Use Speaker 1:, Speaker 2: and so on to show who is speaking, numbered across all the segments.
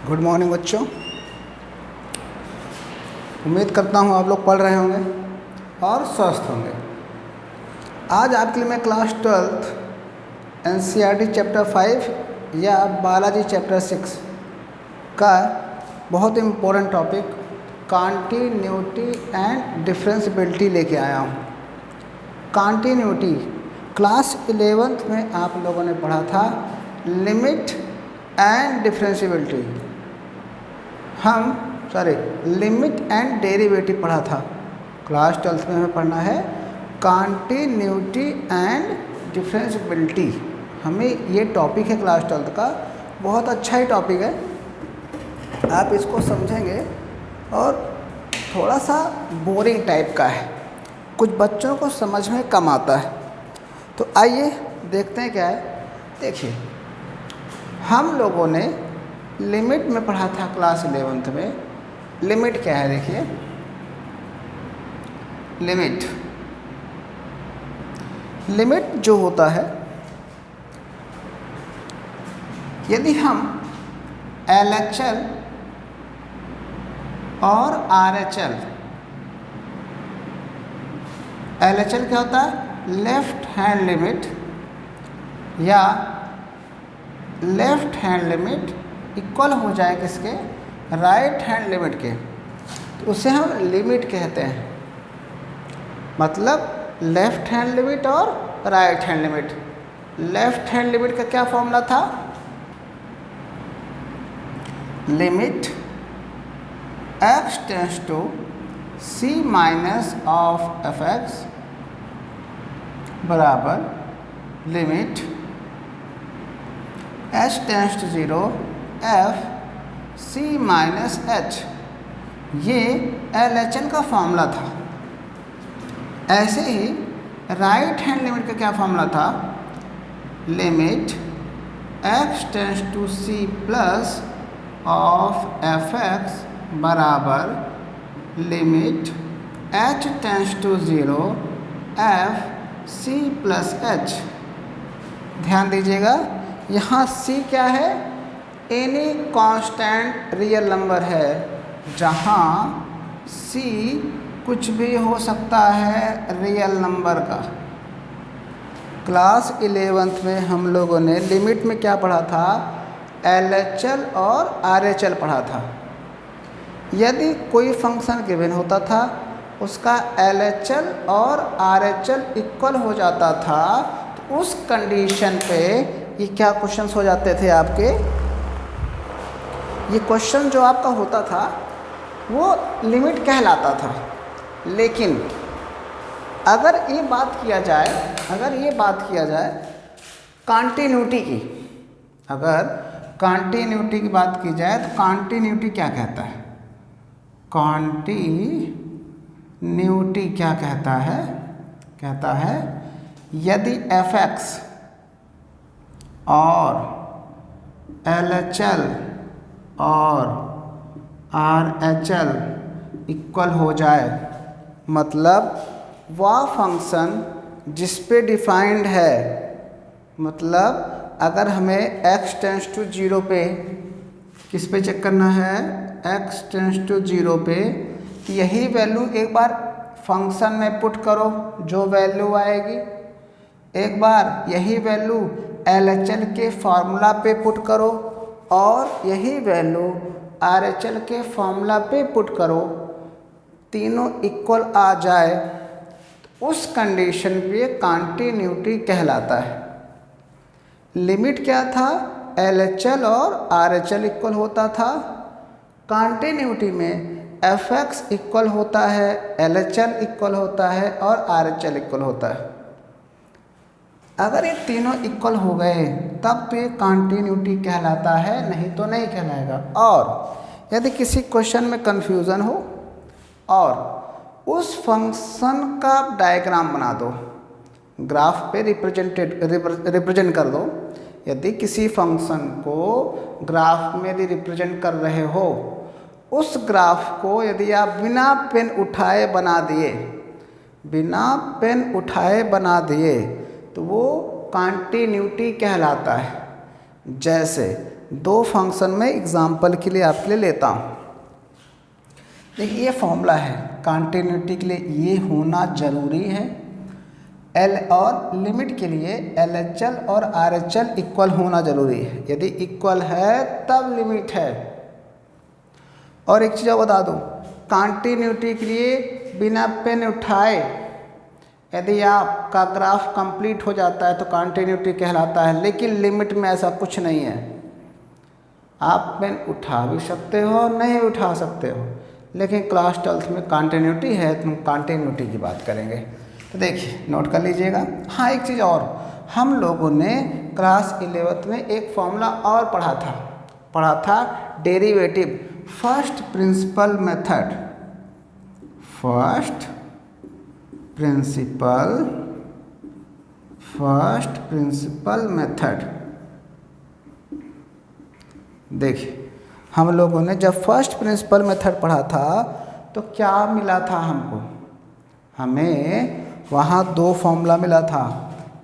Speaker 1: Good morning बच्चों। उम्मीद करता हूँ आप लोग पढ़ रहे होंगे और स्वस्थ होंगे। आज आपके लिए मैं क्लास 12th एनसीईआरटी चैप्टर 5 या बायोलॉजी चैप्टर 6 का बहुत important topic continuity and differentiability लेके आया हूँ। कॉन्टिन्यूटी क्लास 11th में आप लोगों ने पढ़ा था limit and differentiability. Limit and derivative पढ़ा था। क्लास 12th में हमें पढ़ना है कॉन्टिन्यूटी एंड डिफरेंशियबिलिटी। हमें ये टॉपिक है क्लास 12th का, बहुत अच्छा ही टॉपिक है। आप इसको समझेंगे और थोड़ा सा बोरिंग टाइप का है, कुछ बच्चों को समझ में कम आता है। तो आइए देखते हैं क्या है। देखिए, हम लोगों ने लिमिट में पढ़ा था क्लास 11th में। लिमिट क्या है? देखिए, लिमिट जो होता है, यदि हम LHL और RHL, LHL क्या होता है? लेफ्ट हैंड लिमिट, या लेफ्ट हैंड लिमिट इक्वल हो जाए किसके? राइट हैंड लिमिट के, तो उसे हम लिमिट कहते हैं। मतलब लेफ्ट हैंड लिमिट और right hand limit. Left hand limit का क्या फॉर्मूला था? Limit x tends to c minus of fx बराबर limit h tends to 0 f c minus h। ये LHL का फॉर्मूला था। ऐसे ही राइट हैंड लिमिट का क्या फॉर्मूला था? Limit x tends to c plus of fx बराबर limit h tends to 0 f c plus h। ध्यान दीजिएगा, यहाँ c क्या है? एनी कांस्टेंट रियल नंबर है, जहाँ c कुछ भी हो सकता है रियल नंबर का। क्लास 11th में हम लोगों ने लिमिट में क्या पढ़ा था? LHL और RHL पढ़ा था। यदि कोई फंक्शन गिवन होता था, उसका LHL और RHL इक्वल हो जाता था, तो उस कंडीशन पे ये क्या क्वेश्चंस हो जाते थे आपके? ये क्वेश्चन जो आपका होता था वो लिमिट कहलाता था। लेकिन अगर ये बात किया जाए कॉन्टिन्यूटी की, अगर कॉन्टिन्यूटी की बात की जाए तो कॉन्टिन्यूटी क्या कहता है? कॉन्टिन्यूटी क्या कहता है? कहता है यदि fx और LHL और RHL इक्वल हो जाए, मतलब वह फंक्शन जिस पे डिफाइंड है, मतलब अगर हमें x टेंड्स टू 0 पे, किस पे चेक करना है? x टेंड्स टू 0 पे, तो यही वैल्यू एक बार फंक्शन में पुट करो, जो वैल्यू आएगी। एक बार यही वैल्यू LHL के फॉर्मूला पे पुट करो, और यही वैल्यू RHL के फॉर्मूला पे पुट करो। तीनों इक्वल आ जाए तो उस कंडीशन पे कॉन्टिन्यूटी कहलाता है। लिमिट क्या था? LHL और RHL इक्वल होता था। कॉन्टिन्यूटी में fx इक्वल होता है, LHL इक्वल होता है और RHL इक्वल होता है। अगर ये तीनों इक्वल हो गए तब तो ये कॉन्टिन्यूटी कहलाता है, नहीं तो नहीं कहलाएगा। और यदि किसी क्वेश्चन में कन्फ्यूज़न हो और उस फंक्शन का डायग्राम बना दो, ग्राफ पे रिप्रेजेंट कर दो। यदि किसी फंक्शन को ग्राफ में यदि रिप्रेजेंट कर रहे हो, उस ग्राफ को यदि आप बिना पेन उठाए बना दिए तो वो कॉन्टिन्यूटी कहलाता है। जैसे दो फंक्शन में एग्जाम्पल के लिए आपके लिए लेता हूँ। देखिए ये फॉर्मूला है कॉन्टिन्यूटी के लिए, ये होना ज़रूरी है। एल और लिमिट के लिए LHL और RHL इक्वल होना ज़रूरी है। यदि इक्वल है तब लिमिट है। और एक चीज़ बता दूँ, कॉन्टिन्यूटी के लिए बिना पेन उठाए यदि आपका ग्राफ कंप्लीट हो जाता है तो कॉन्टिन्यूटी कहलाता है, लेकिन लिमिट में ऐसा कुछ नहीं है। आप पेन उठा भी सकते हो और नहीं उठा सकते हो, लेकिन क्लास 12th में कॉन्टिन्यूटी है तो हम कॉन्टिन्यूटी की बात करेंगे। तो देखिए नोट कर लीजिएगा। हाँ एक चीज़ और, हम लोगों ने क्लास 11th में एक फॉर्मूला और पढ़ा था derivative, first principle method. First principle method. देखिए हम लोगों ने जब फर्स्ट प्रिंसिपल मेथड पढ़ा था तो क्या मिला था हमको, हमें वहाँ दो फॉर्मूला मिला था,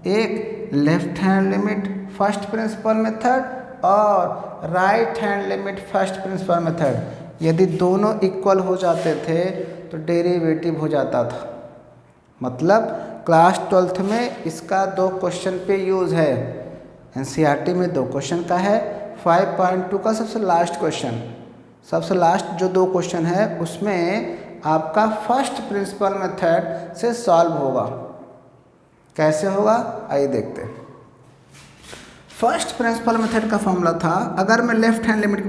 Speaker 1: एक left hand limit first principle method और right hand limit first principle method. यदि दोनों इक्वल हो जाते थे तो डेरिवेटिव हो जाता था। मतलब क्लास 12th में इसका दो क्वेश्चन पे यूज़ है। NCERT में दो क्वेश्चन का है, 5.2 का सबसे लास्ट क्वेश्चन, सबसे लास्ट जो दो क्वेश्चन है उसमें आपका फर्स्ट प्रिंसिपल मेथड से सॉल्व होगा। कैसे होगा आइए देखते हैं। फर्स्ट प्रिंसिपल मेथड का फॉर्मूला था, अगर मैं लेफ्ट हैंड लिमिट की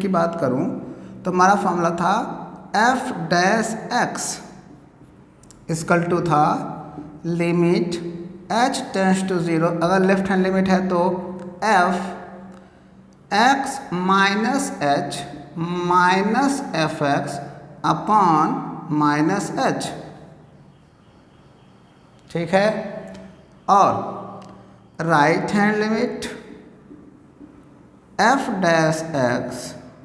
Speaker 1: बात करूं तो हमारा फॉर्मूला था f' इक्वल टू था लिमिट h टेंड्स टू 0। अगर लेफ्ट हैंड लिमिट है तो f x minus h minus fx upon minus h, ठीक है। और right hand limit f'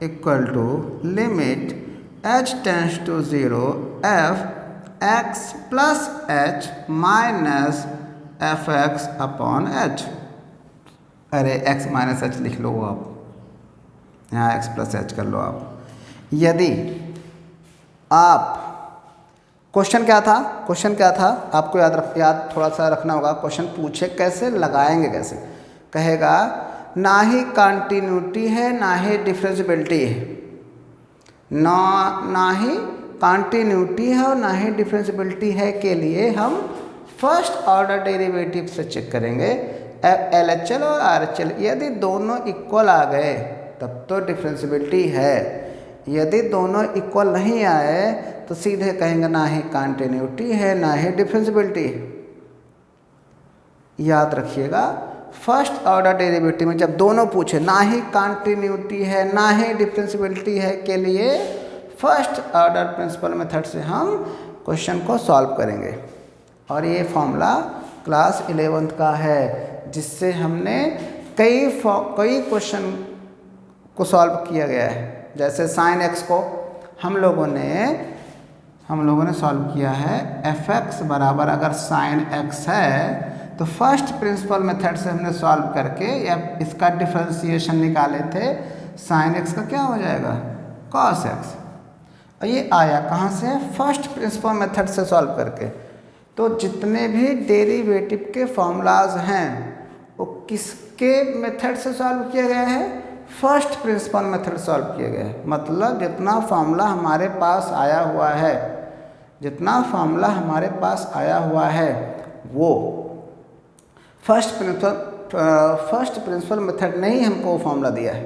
Speaker 1: equal to limit h tends to 0 f x plus h minus fx upon h। अरे x minus h लिख लो आप, यहाँ x plus h कर लो आप। यदि आप क्वेश्चन क्या था आपको याद थोड़ा सा रखना होगा। क्वेश्चन पूछे कैसे, लगाएंगे कैसे, कहेगा ना ही कॉन्टिन्यूटी है ना ही डिफरेंशियबिलिटी है, ना ही कॉन्टिन्यूटी है और ना ही डिफरेंशियबिलिटी है के लिए हम फर्स्ट ऑर्डर डेरिवेटिव से चेक करेंगे LHL और RHL। यदि दोनों इक्वल आ गए तब तो डिफरेंशियबिलिटी है, यदि दोनों इक्वल नहीं आए तो सीधे कहेंगे ना ही कॉन्टिन्यूटी है ना ही डिफरेंशियबिलिटी है। याद रखिएगा फर्स्ट ऑर्डर डेरिवेटिव में जब दोनों पूछे ना ही कॉन्टिन्यूटी है ना ही डिफरेंशियबिलिटी है के लिए फर्स्ट ऑर्डर प्रिंसिपल मेथड से हम क्वेश्चन को सॉल्व करेंगे। और ये फॉर्मूला क्लास 11th का है, जिससे हमने कई क्वेश्चन को सॉल्व किया गया है। जैसे साइन x को हम लोगों ने सॉल्व किया है, fx बराबर अगर साइन x है तो फर्स्ट प्रिंसिपल मेथड से हमने सॉल्व करके या इसका डिफरेंशिएशन निकाले थे, साइन x का क्या हो जाएगा cos x। और ये आया कहाँ से, फर्स्ट प्रिंसिपल मेथड से सॉल्व करके। तो जितने भी डेरिवेटिव के फॉर्मूलाज हैं वो किसके मेथड से सॉल्व किया गया है, फर्स्ट प्रिंसिपल मेथड सॉल्व किया गया है। मतलब जितना फार्मूला हमारे पास आया हुआ है वो फर्स्ट प्रिंसिपल मेथड ने ही हमको वो फार्मूला दिया है,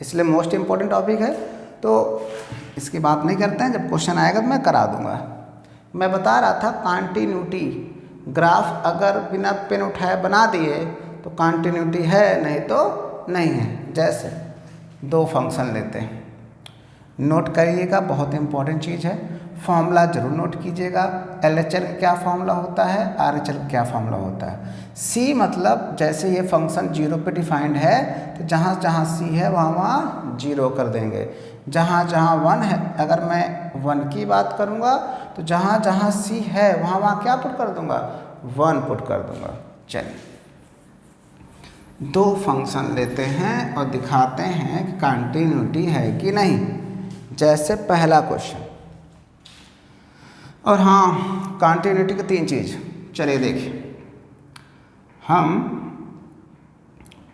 Speaker 1: इसलिए मोस्ट इम्पॉर्टेंट टॉपिक है। तो इसकी बात नहीं करते हैं, जब क्वेश्चन आएगा तो मैं करा दूंगा। मैं बता रहा था कॉन्टिन्यूटी ग्राफ अगर बिना पेन उठाए बना दिए तो कॉन्टिन्यूटी है, नहीं तो नहीं है। जैसे दो फंक्शन लेते हैं, नोट करिएगा, बहुत इंपॉर्टेंट चीज़ है, फॉर्मूला जरूर नोट कीजिएगा। LHL का क्या फॉर्मूला होता है, RHL का क्या फॉर्मूला होता है। C मतलब जैसे ये फंक्शन 0 पे डिफाइंड है तो जहाँ जहाँ C है वहाँ 0 कर देंगे, जहाँ 1 है अगर मैं 1 की बात करूँगा तो जहाँ C है वहाँ क्या पुट कर दूँगा, 1 पुट कर दूँगा। चलिए दो फंक्शन लेते हैं और दिखाते हैं कि कंटिन्यूटी है कि नहीं, जैसे पहला क्वेश्चन। और हाँ, कंटिन्यूटी की तीन चीज़, चलिए देखिए। हम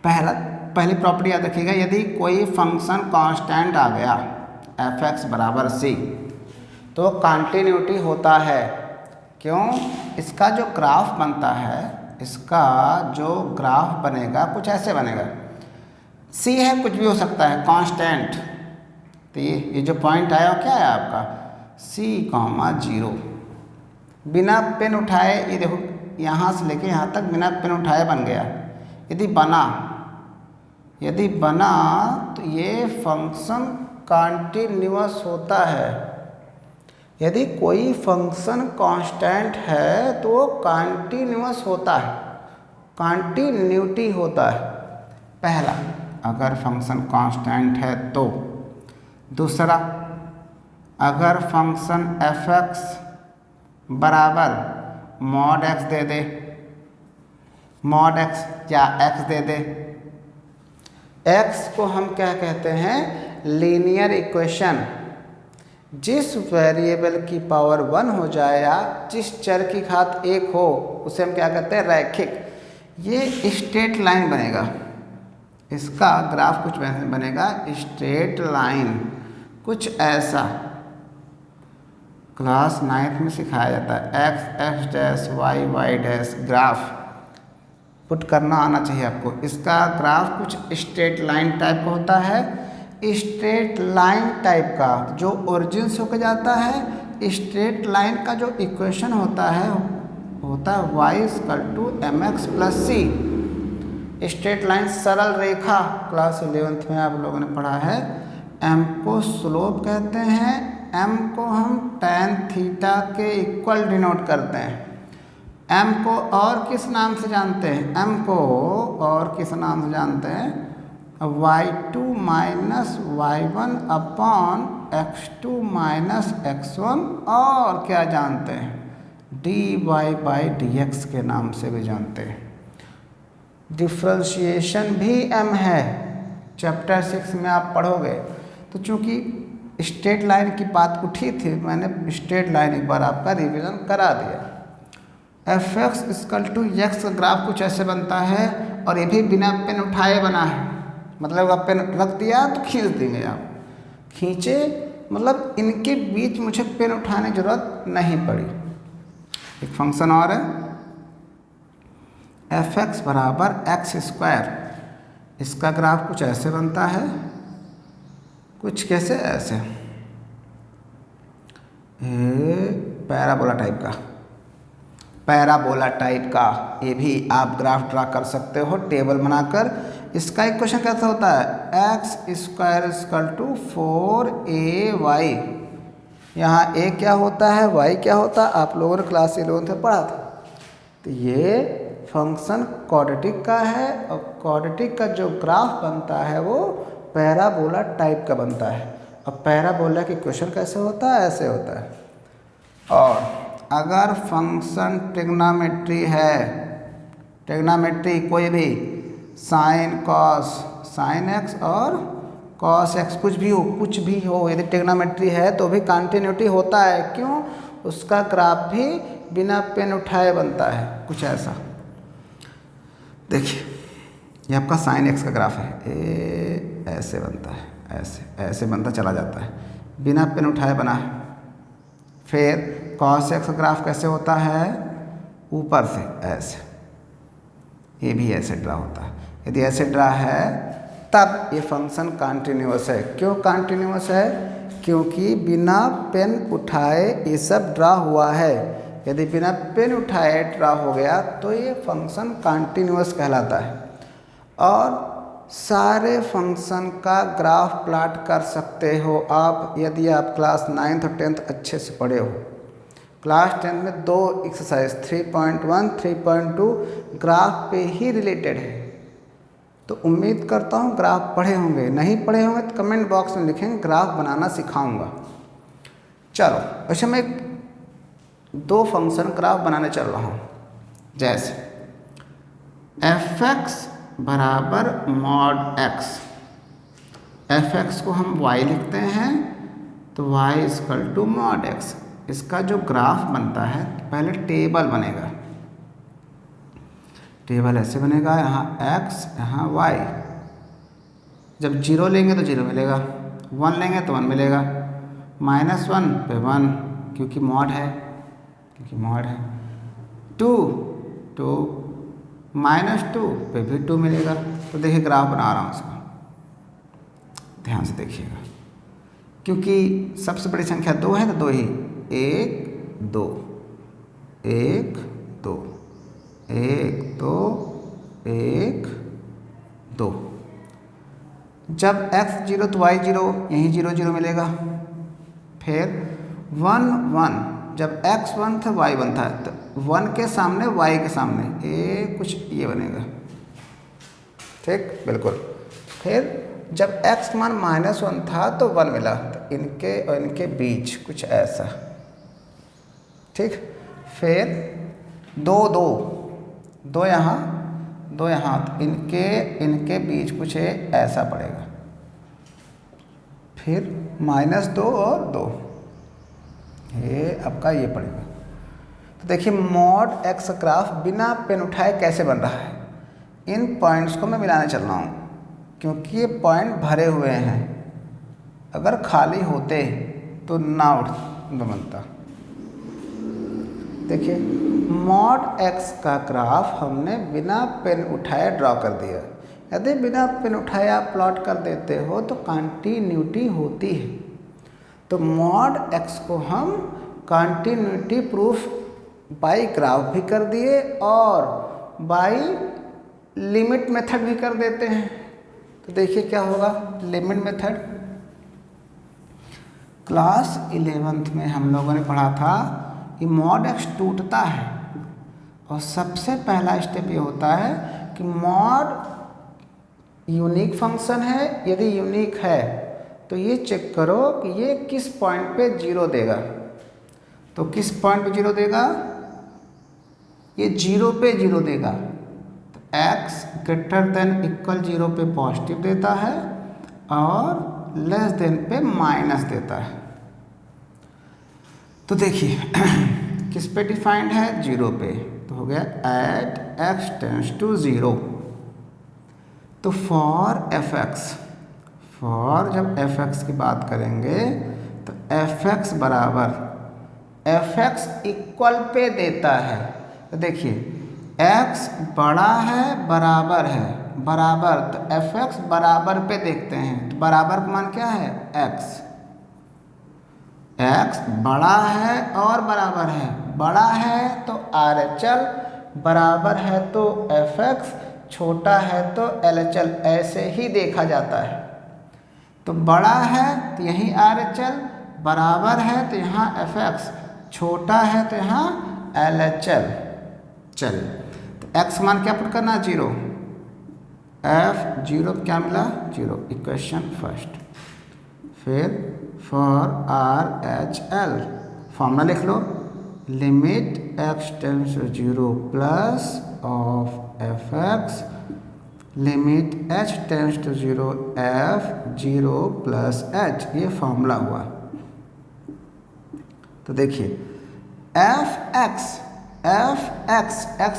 Speaker 1: पहली प्रॉपर्टी याद रखिएगा, यदि कोई फंक्शन कांस्टेंट आ गया f(x) बराबर c तो कंटिन्यूटी होता है। क्यों? इसका जो ग्राफ बनता है, इसका जो ग्राफ बनेगा कुछ ऐसे बनेगा। c है, कुछ भी हो सकता है, कांस्टेंट। तो ये जो पॉइंट आया वो क्या है आपका c, 0। बिना पेन उठाए, ये देखो यहाँ से लेके यहाँ तक बिना पेन उठाए बन गया। यदि बना तो ये फंक्शन कंटिन्यूअस होता है। यदि कोई फंक्शन कांस्टेंट है तो वो कंटिन्यूअस होता है, कंटिन्यूटी होता है। पहला, अगर फंक्शन कांस्टेंट है तो। दूसरा, अगर फंक्शन f(x) बराबर mod x दे दे, mod x या x दे दे। x को हम क्या कहते हैं? Linear equation. जिस वेरिएबल की पावर 1 हो जाए या जिस चर की घात 1 हो उसे हम क्या कहते हैं? रैखिक। ये स्ट्रेट लाइन बनेगा, इसका ग्राफ कुछ वैसे बनेगा, स्ट्रेट लाइन कुछ ऐसा। क्लास 9th में सिखाया जाता है, x dash y dash graph put करना आना चाहिए आपको। इसका ग्राफ कुछ स्ट्रेट लाइन टाइप का होता है। स्ट्रेट लाइन टाइप का जो ओरिजिन से होकर जाता है, स्ट्रेट लाइन का जो इक्वेशन होता है y = mx + c। Straight line सरल रेखा, क्लास 11th में आप लोगों ने पढ़ा है। m को स्लोप कहते हैं, m को हम tan थीटा के इक्वल डिनोट करते हैं। m को और किस नाम से जानते हैं? m को और किस नाम से जानते हैं? y2 - y1 upon x2 - x1, और क्या जानते हैं? dy/dx के नाम से भी जानते हैं। डिफ्रेंशिएशन भी m है, चैप्टर 6 में आप पढ़ोगे। तो चूँकि स्ट्रेट लाइन की बात उठी थी, मैंने स्ट्रेट लाइन एक बार आपका रिवीजन करा दिया। f(x) = x का ग्राफ कुछ ऐसे बनता है, और ये भी बिना पेन उठाए बना है। मतलब आप पेन रख दिया तो खींच देंगे आप, खींचे मतलब इनके बीच मुझे पेन उठाने की जरूरत नहीं पड़ी। एक फंक्शन और है, f(x) बराबर x²। इसका ग्राफ कुछ ऐसे बनता है, कुछ कैसे ऐसे, पैराबोला टाइप का। ये भी आप ग्राफ ड्रा कर सकते हो टेबल बनाकर। इसका इक्वेशन कैसा होता है? x² = 4ay। यहाँ a क्या होता है, y क्या होता है, आप लोगों ने क्लास 11th में पढ़ा था। तो ये फंक्शन क्वाड्रेटिक का है, और क्वाड्रेटिक का जो ग्राफ बनता है वो पैराबोला टाइप का बनता है। अब पैराबोला की इक्वेशन कैसे होता है? ऐसे होता है। और अगर फंक्शन ट्रिग्नोमेट्री है, ट्रिग्नोमेट्री कोई भी, साइन x और cos x कुछ भी हो, यदि ट्रिग्नोमेट्री है तो भी कंटिन्यूटी होता है। क्यों? उसका ग्राफ भी बिना पेन उठाए बनता है, कुछ ऐसा। देखिए, ये आपका साइन x का ग्राफ है, ऐसे बनता है, ऐसे बनता चला जाता है, बिना पेन उठाए बना है। फिर cos x का ग्राफ कैसे होता है? ऊपर से ऐसे, ये भी ऐसे ड्रा होता है। यदि ऐसे ड्रा है तब ये फंक्शन कंटिन्यूअस है। क्यों कंटिन्यूअस है? क्योंकि बिना पेन उठाए ये सब ड्रा हुआ है। यदि बिना पेन उठाए ड्रा हो गया तो ये फंक्शन कंटिन्यूअस कहलाता है। और सारे फंक्शन का ग्राफ प्लॉट कर सकते हो आप, यदि आप क्लास 9th और 10th अच्छे से पढ़े हो। क्लास 10 में 2 एक्सरसाइज 3.1, 3.2 ग्राफ पे ही रिलेटेड है। तो उम्मीद करता हूँ ग्राफ पढ़े होंगे। नहीं पढ़े होंगे तो कमेंट बॉक्स में लिखेंगे, ग्राफ बनाना सिखाऊंगा। चलो, वैसे मैं 2 फंक्शन ग्राफ बनाने चल रहा हूँ। जैसे f(x) बराबर मॉड एक्स, एफ एक्स को हम y लिखते हैं तो y equal to mod x. इसका जो ग्राफ बनता है पहले टेबल बनेगा, टेबल ऐसे बनेगा, यहाँ x यहाँ y। जब 0 लेंगे तो 0 मिलेगा, 1 लेंगे तो 1 मिलेगा, -1 पे 1 क्योंकि मॉड है, 2 -2 पे भी 2 मिलेगा। तो देखिए ग्राफ बना रहा हूँ उसका, ध्यान से देखिएगा, क्योंकि सबसे बड़ी संख्या 2 है तो 2 ही, 1 2 1 2 1 2 1 2। जब x 0 तो y 0, यहीं 0 0 मिलेगा। फिर 1 1, जब x 1 था y 1 था, तो 1 के सामने y के सामने कुछ ये बनेगा, ठीक, बिल्कुल। फिर जब x मान -1 था तो 1 मिला, तो इनके और इनके बीच कुछ ऐसा, ठीक। फिर 2 2 2 यहाँ 2 यहाँ, तो इनके बीच कुछ ऐसा पड़ेगा। फिर -2 और 2, ये आपका ये पड़ेगा। तो देखिए मॉड एक्स ग्राफ बिना पेन उठाए कैसे बन रहा है। इन पॉइंट्स को मैं मिलाने चल रहा हूँ क्योंकि ये पॉइंट भरे हुए हैं, अगर खाली होते तो ना बनता। देखिए मॉड एक्स का ग्राफ हमने बिना पेन उठाए ड्रॉ कर दिया। यदि बिना पेन उठाए आप प्लॉट कर देते हो तो कंटिन्यूटी होती है। तो मॉड एक्स को हम कंटिन्यूटी प्रूफ बाई ग्राफ भी कर दिए और बाई लिमिट मेथड भी कर देते हैं। तो देखिए क्या होगा लिमिट मेथड। क्लास 11th में हम लोगों ने पढ़ा था कि मॉड एक्स टूटता है और सबसे पहला स्टेप ये होता है कि मॉड यूनिक फंक्शन है, यदि यूनिक है तो ये चेक करो कि ये किस पॉइंट पे 0 देगा। तो किस पॉइंट पे 0 देगा, ये 0 पे 0 देगा। तो x ग्रेटर देन इक्वल 0 पे पॉजिटिव देता है और लेस देन पे माइनस देता है। तो देखिए किस पे डिफाइंड है, 0 पे। तो हो गया एट x टेंड्स टू 0। तो फॉर fx, फॉर जब fx की बात करेंगे तो fx बराबर fx इक्वल पे देता है। तो देखिए x बड़ा है बराबर है, बराबर, तो fx बराबर पे देखते हैं। तो बराबर का मान क्या है, x बड़ा है और बराबर है, बड़ा है तो RHL, बराबर है तो fx, छोटा है तो LHL, ऐसे ही देखा जाता है। तो बड़ा है तो यहीं RHL, बराबर है तो यहाँ fx, छोटा है तो यहाँ LHL। चलिए तो x मान क्या पुट करना, 0, f0 क्या मिला, 0, इक्वेशन फर्स्ट। फिर फॉर RHL फॉर्मूला लिख लो, limit x tends to 0 plus of fx limit h tends to 0 f0 plus h, ये फॉर्मूला हुआ। तो देखिए x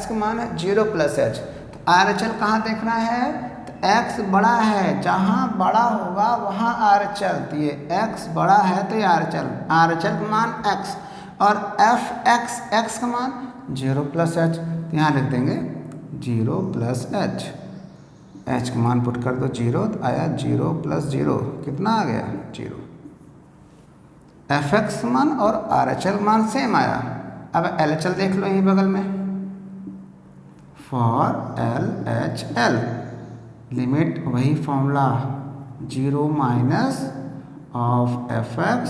Speaker 1: का मान है 0 प्लस h। तो RHL कहाँ देखना है, तो x बड़ा है, जहाँ बड़ा होगा वहाँ RHL। तो ये x बड़ा है तो ये RHL का मान x और x का मान 0 प्लस h। तो यहाँ लिख देंगे 0 प्लस h, h का मान पुट कर दो 0, तो आया 0 प्लस 0, कितना आ गया, 0। fx मान और RHL मान सेम आया। अब LHL देख लो यहीं बगल में, फॉर LHL लिमिट वही formula 0 minus of fx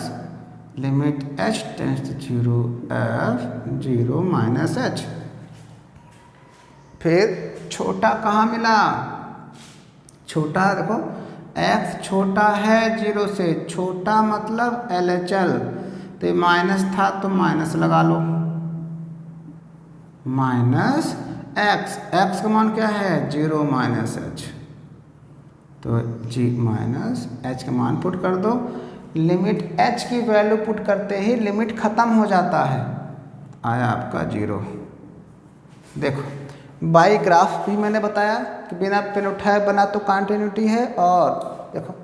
Speaker 1: limit h tends to 0 f0 minus h। फिर छोटा कहाँ मिला, छोटा देखो x छोटा है 0 से, छोटा मतलब LHL। तो माइनस था तो माइनस लगा लो, माइनस एक्स का मान क्या है 0 माइनस एच, तो जी माइनस एच का मान पुट कर दो। लिमिट एच की वैल्यू पुट करते ही लिमिट ख़त्म हो जाता है, आया आपका 0। देखो बाई ग्राफ भी मैंने बताया कि बिना पेन उठाए बना तो कॉन्टिन्यूटी है, और देखो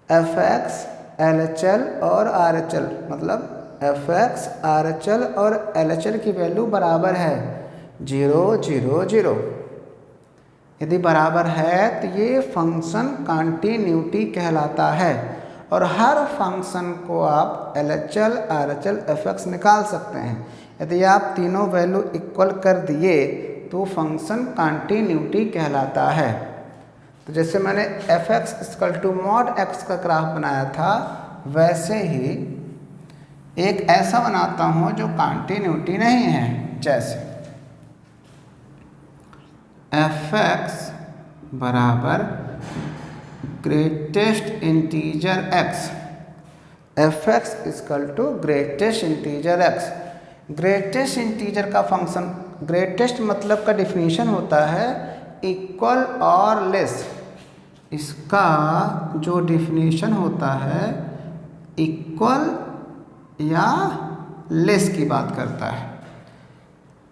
Speaker 1: F x L H L और आर एच एल, मतलब F x R H L और एल एच एल की वैल्यू बराबर है 0 0 0। यदि बराबर है तो ये फंक्शन कॉन्टिन्यूटी कहलाता है, और हर फंक्शन को आप L H L R H L F x निकाल सकते हैं। यदि आप तीनों वैल्यू इक्वल कर दिए तो फंक्शन कॉन्टिन्यूटी कहलाता है। तो जैसे मैंने f x equal to mod x का ग्राफ बनाया था, वैसे ही एक ऐसा बनाता हूँ जो कॉन्टिन्यूटी नहीं है। जैसे एफ एक्स बराबर greatest integer x, f x equal to greatest integer x. Greatest integer का फंक्शन, ग्रेटेस्ट मतलब का डिफिनीशन होता है इक्वल और लेस। इसका जो डिफिनीशन होता है इक्वल या लेस की बात करता है।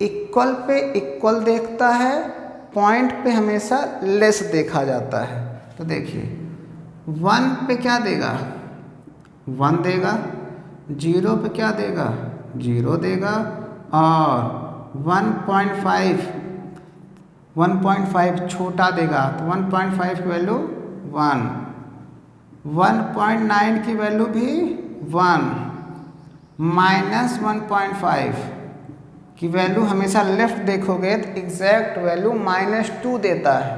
Speaker 1: इक्वल पे इक्वल देखता है, पॉइंट पे हमेशा लेस देखा जाता है। तो देखिए 1 पे क्या देगा 1 देगा, 0 पे क्या देगा 0 देगा, और 1.5 छोटा देगा तो 1.5 की वैल्यू 1, 1.9 की वैल्यू भी 1, माइनस 1.5 की वैल्यू हमेशा लेफ्ट देखोगे तो एग्जैक्ट वैल्यू -2 देता है।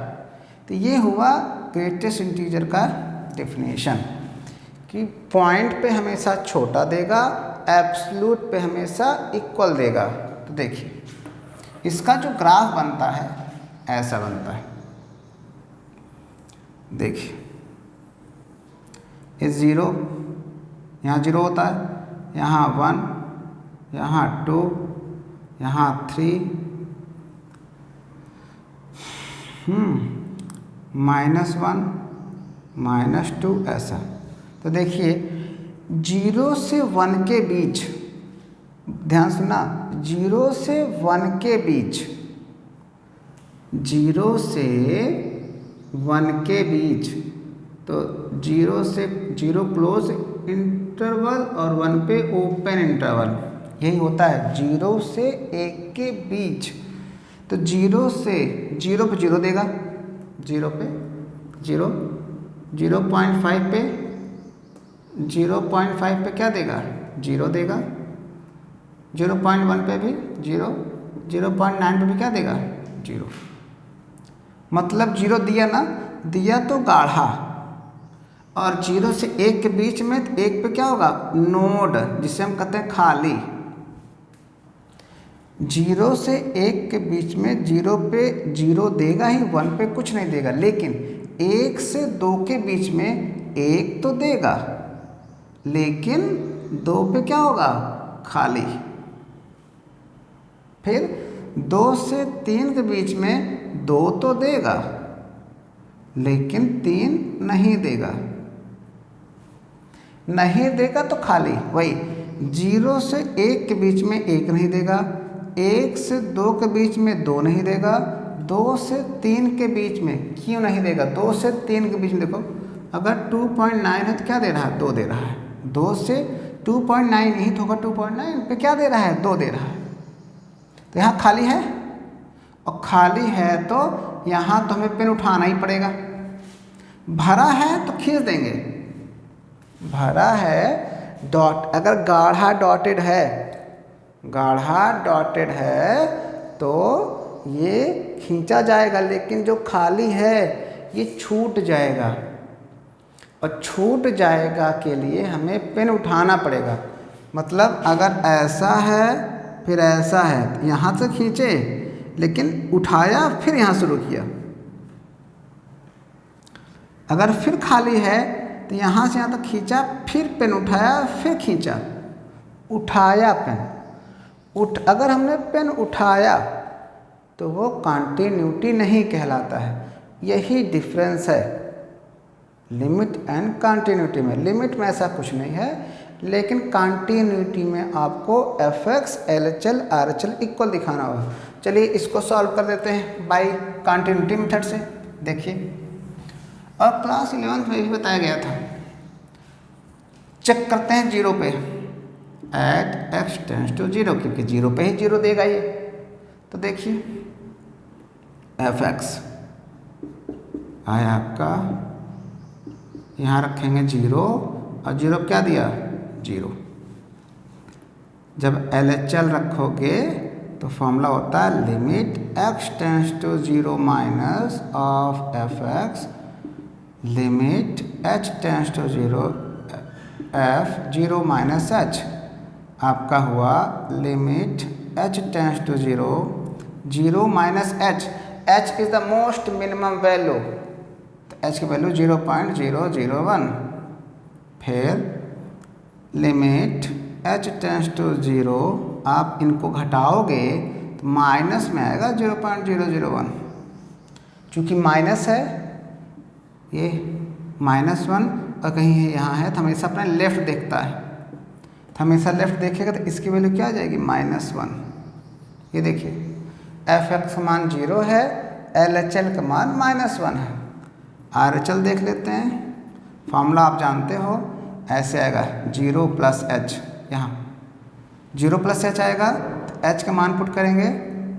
Speaker 1: तो ये हुआ ग्रेटेस्ट इंटीजर का डेफिनेशन कि पॉइंट पे हमेशा छोटा देगा, एब्सोल्यूट पे हमेशा इक्वल देगा। तो देखिए इसका जो ग्राफ बनता है ऐसा बनता है। देखिए ये 0, यहाँ 0 होता है, यहाँ 1, यहाँ 2, यहाँ 3, -1 -2 ऐसा। तो देखिए 0 से 1 के बीच, ध्यान सुना, 0 से 1 के बीच, 0 से 1 के बीच, तो 0 से 0 क्लोज इंटरवल और 1 पे ओपन इंटरवल, यही होता है 0 से 1 के बीच। तो 0 से 0 पे 0 देगा, 0 पे 0, 0.5 पे 0.5 पे क्या देगा 0 देगा, 0.1 पे भी 0, 0.9 पे भी क्या देगा 0। मतलब 0 दिया ना, दिया तो गाढ़ा, और 0 से 1 के बीच में 1 पे क्या होगा नोड, जिसे हम कहते हैं खाली। 0 से 1 के बीच में 0 पे 0 देगा ही, 1 पे कुछ नहीं देगा। लेकिन 1 से 2 के बीच में 1 तो देगा, लेकिन 2 पे क्या होगा खाली। फिर 2 से 3 के बीच में 2 तो देगा, लेकिन 3 नहीं देगा, नहीं देगा तो खाली। वही 0 से 1 के बीच में 1 नहीं देगा, 1 से 2 के बीच में 2 नहीं देगा, 2 से 3 के बीच में क्यों नहीं देगा, 2 से 3 के बीच में देखो अगर 2.9 है तो क्या दे रहा है 2 दे रहा है, 2 से 2.9 नहीं तो होगा 2.9 पे क्या दे रहा है 2 दे रहा है। तो यहाँ खाली है, और खाली है तो यहाँ तो हमें पेन उठाना ही पड़ेगा। भरा है तो खींच देंगे, भरा है डॉट, अगर गाढ़ा डॉटेड है, गाढ़ा डॉटेड है तो ये खींचा जाएगा, लेकिन जो खाली है ये छूट जाएगा, और छूट जाएगा के लिए हमें पेन उठाना पड़ेगा। मतलब अगर ऐसा है फिर ऐसा है तो यहाँ से खींचे, लेकिन उठाया फिर यहाँ शुरू किया। अगर फिर खाली है तो यहाँ से यहाँ तक खींचा, फिर पेन उठाया, फिर खींचा, उठाया पेन अगर हमने पेन उठाया तो वो कॉन्टिन्यूटी नहीं कहलाता है। यही डिफरेंस है लिमिट एंड कॉन्टिन्यूटी में। लिमिट में ऐसा कुछ नहीं है, लेकिन कॉन्टिन्यूटी में आपको fx, LHL, RHL इक्वल दिखाना होगा। चलिए इसको सॉल्व कर देते हैं बाय कॉन्टिन्यूटी मेथड से। देखिए, और क्लास 11th में भी बताया गया था। चेक करते हैं 0 पे, एट x टेंड्स टू 0, क्योंकि 0 पे ही 0 देगा ये। तो देखिए fx आया आपका, यहाँ रखेंगे 0 और 0 क्या दिया 0। जब LHL रखोगे तो फॉर्मूला होता है limit x tends to 0 minus of fx limit h tends to 0 f 0 minus h। आपका हुआ limit h tends to 0 0 minus h। h is the most minimum value, तो h की वैल्यू 0.001। फिर लिमिट h टेंड्स टू 0, आप इनको घटाओगे तो minus में आएगा 0.001। चूँकि माइनस है ये -1 और कहीं यहाँ है तो हमेशा अपना लेफ्ट देखता है, तो हमेशा लेफ्ट देखेगा तो इसकी वैल्यू क्या आ जाएगी -1। ये देखिए fx का मान 0 है, LHL का मान -1 है। RHL देख लेते हैं, फॉर्मूला आप जानते हो, ऐसे आएगा 0 प्लस h। यहाँ 0 प्लस h आएगा तो h का मान पुट करेंगे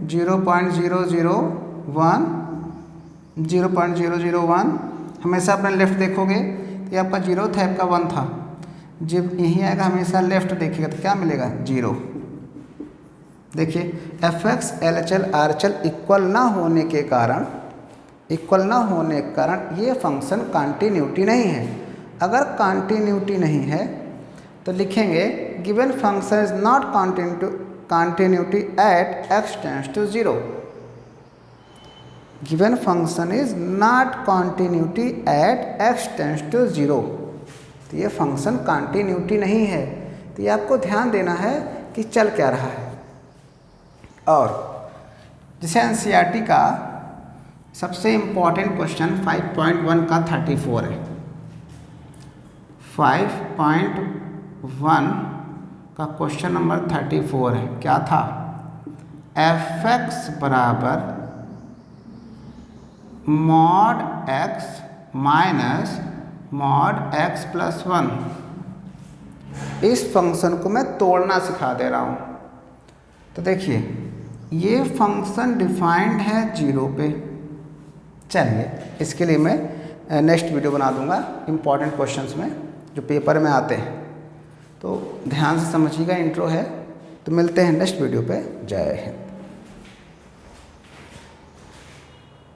Speaker 1: 0.001। हमेशा अपना लेफ्ट देखोगे तो ये आपका 0 था, आपका 1 था। जब यहीं आएगा हमेशा लेफ्ट देखिएगा तो क्या मिलेगा 0। देखिए fx, LHL, RHL इक्वल ना होने के कारण ये फंक्शन कॉन्टिन्यूटी नहीं है। अगर कॉन्टिन्यूटी नहीं है तो लिखेंगे given function is not continuity at x tends to 0। Given function is not continuity at x tends to 0। तो ये फंक्शन कॉन्टिन्यूटी नहीं है। तो ये आपको ध्यान देना है कि चल क्या रहा है। और जैसे NCERT का सबसे इम्पॉर्टेंट क्वेश्चन 5.1 का 34 है। 5.1 का क्वेश्चन नंबर 34 है। क्या था? fx बराबर mod x minus mod x plus 1। इस फंक्शन को मैं तोड़ना सिखा दे रहा हूँ। तो देखिए ये फंक्शन डिफाइंड है 0 पे। चलिए इसके लिए मैं नेक्स्ट वीडियो बना दूंगा इम्पॉर्टेंट क्वेश्चंस में जो पेपर में आते हैं। तो ध्यान से समझिएगा, इंट्रो है। तो मिलते हैं नेक्स्ट वीडियो पे। जय हिंद।